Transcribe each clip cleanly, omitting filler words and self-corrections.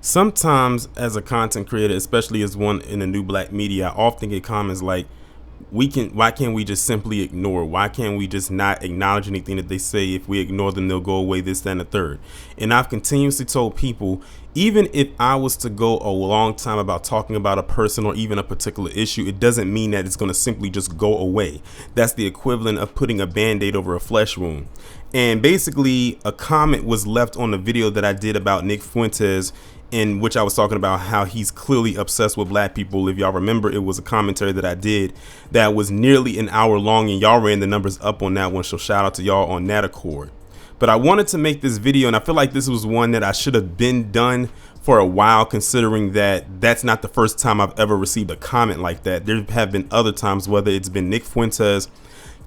Sometimes as a content creator, especially as one in the new black media, I often get comments like, why can't we just simply ignore? Why can't we just not acknowledge anything that they say? If we ignore them, they'll go away, this, that, and the third. And I've continuously told people, even if I was to go a long time about talking about a person or even a particular issue, it doesn't mean that it's going to simply just go away. That's the equivalent of putting a band-aid over a flesh wound. And basically, a comment was left on the video that I did about Nick Fuentes, in which I was talking about how he's clearly obsessed with black people. If y'all remember, it was a commentary that I did that was nearly an hour long, and y'all ran the numbers up on that one, so shout out to y'all on that accord. But I wanted to make this video, and I feel like this was one that I should have been done for a while, considering that that's not the first time I've ever received a comment like that. There have been other times, whether it's been Nick Fuentes,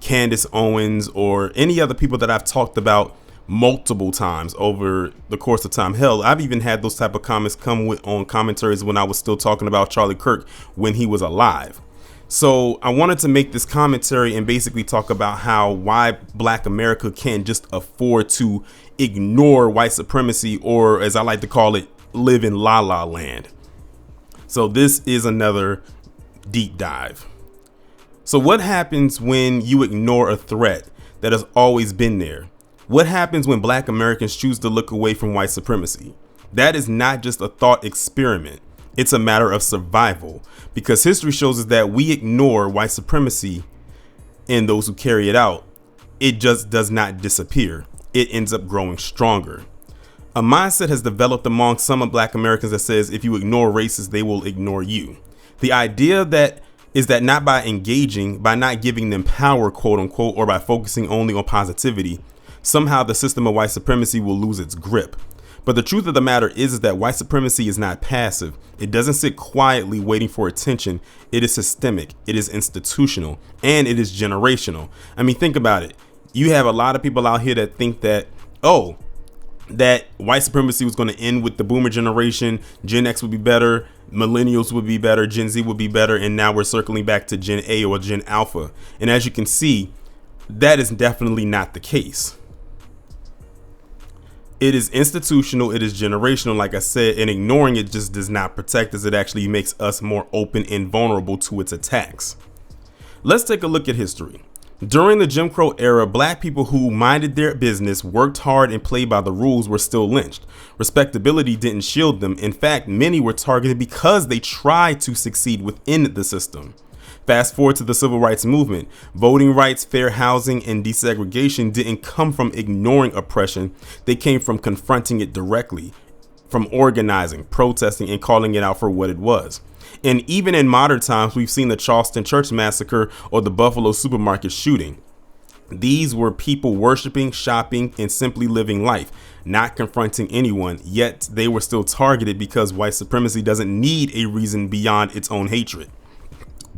Candace Owens, or any other people that I've talked about multiple times over the course of time. Hell, I've even had those type of comments come on commentaries when I was still talking about Charlie Kirk when he was alive. So I wanted to make this commentary and basically talk about why black America can't just afford to ignore white supremacy, or as I like to call it, live in la la land. So this is another deep dive. So what happens when you ignore a threat that has always been there? What happens when black Americans choose to look away from white supremacy? That is not just a thought experiment. It's a matter of survival, because history shows us that we ignore white supremacy and those who carry it out. It just does not disappear. It ends up growing stronger. A mindset has developed among some of black Americans that says if you ignore racists, they will ignore you. The idea that is that not by engaging, by not giving them power, quote unquote, or by focusing only on positivity, somehow the system of white supremacy will lose its grip. But the truth of the matter is that white supremacy is not passive. It doesn't sit quietly waiting for attention. It is systemic, it is institutional, and it is generational. I mean, think about it. You have a lot of people out here that think that, that white supremacy was going to end with the boomer generation. Gen X would be better, millennials would be better, Gen Z would be better, and now we're circling back to Gen A or Gen Alpha. And as you can see, that is definitely not the case. It is institutional, it is generational, like I said, and ignoring it just does not protect us. It actually makes us more open and vulnerable to its attacks. Let's take a look at history. During the Jim Crow era, black people who minded their business, worked hard, and played by the rules were still lynched. Respectability didn't shield them. In fact, many were targeted because they tried to succeed within the system. Fast forward to the civil rights movement. Voting rights, fair housing, and desegregation didn't come from ignoring oppression. They came from confronting it directly, from organizing, protesting, and calling it out for what it was. And even in modern times, we've seen the Charleston Church Massacre or the Buffalo supermarket shooting. These were people worshiping, shopping, and simply living life, not confronting anyone, yet they were still targeted because white supremacy doesn't need a reason beyond its own hatred.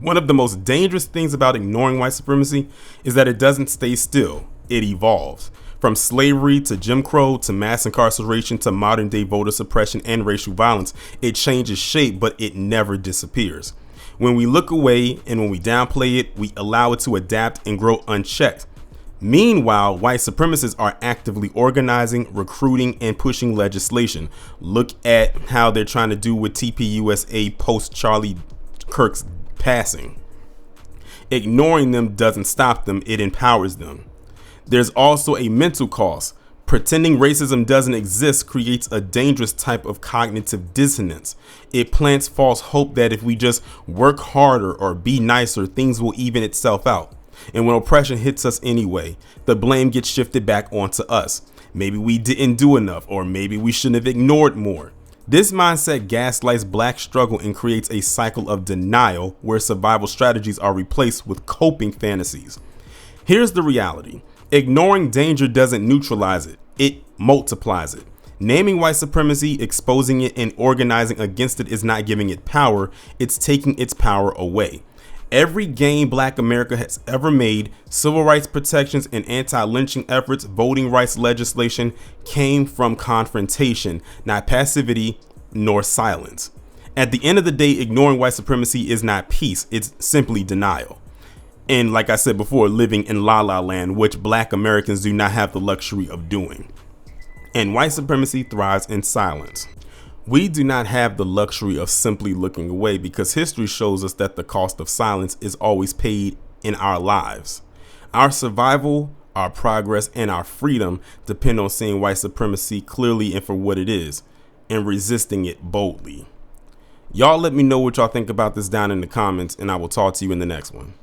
One of the most dangerous things about ignoring white supremacy is that it doesn't stay still, it evolves. From slavery to Jim Crow to mass incarceration to modern day voter suppression and racial violence, it changes shape, but it never disappears. When we look away and when we downplay it, we allow it to adapt and grow unchecked. Meanwhile, white supremacists are actively organizing, recruiting, and pushing legislation. Look at how they're trying to do with TPUSA post Charlie Kirk's passing. Ignoring them doesn't stop them, it empowers them. There's also a mental cost. Pretending racism doesn't exist creates a dangerous type of cognitive dissonance. It plants false hope that if we just work harder or be nicer, things will even itself out. And when oppression hits us anyway, the blame gets shifted back onto us. Maybe we didn't do enough, or maybe we shouldn't have ignored more. This mindset gaslights black struggle and creates a cycle of denial where survival strategies are replaced with coping fantasies. Here's the reality. Ignoring danger doesn't neutralize it, it multiplies it. Naming white supremacy, exposing it, and organizing against it is not giving it power, it's taking its power away. Every gain black America has ever made, civil rights protections and anti-lynching efforts, voting rights legislation, came from confrontation, not passivity nor silence. At the end of the day, ignoring white supremacy is not peace, it's simply denial. And like I said before, living in la la land, which black Americans do not have the luxury of doing. And white supremacy thrives in silence. We do not have the luxury of simply looking away because history shows us that the cost of silence is always paid in our lives. Our survival, our progress, and our freedom depend on seeing white supremacy clearly and for what it is, and resisting it boldly. Y'all let me know what y'all think about this down in the comments, and I will talk to you in the next one.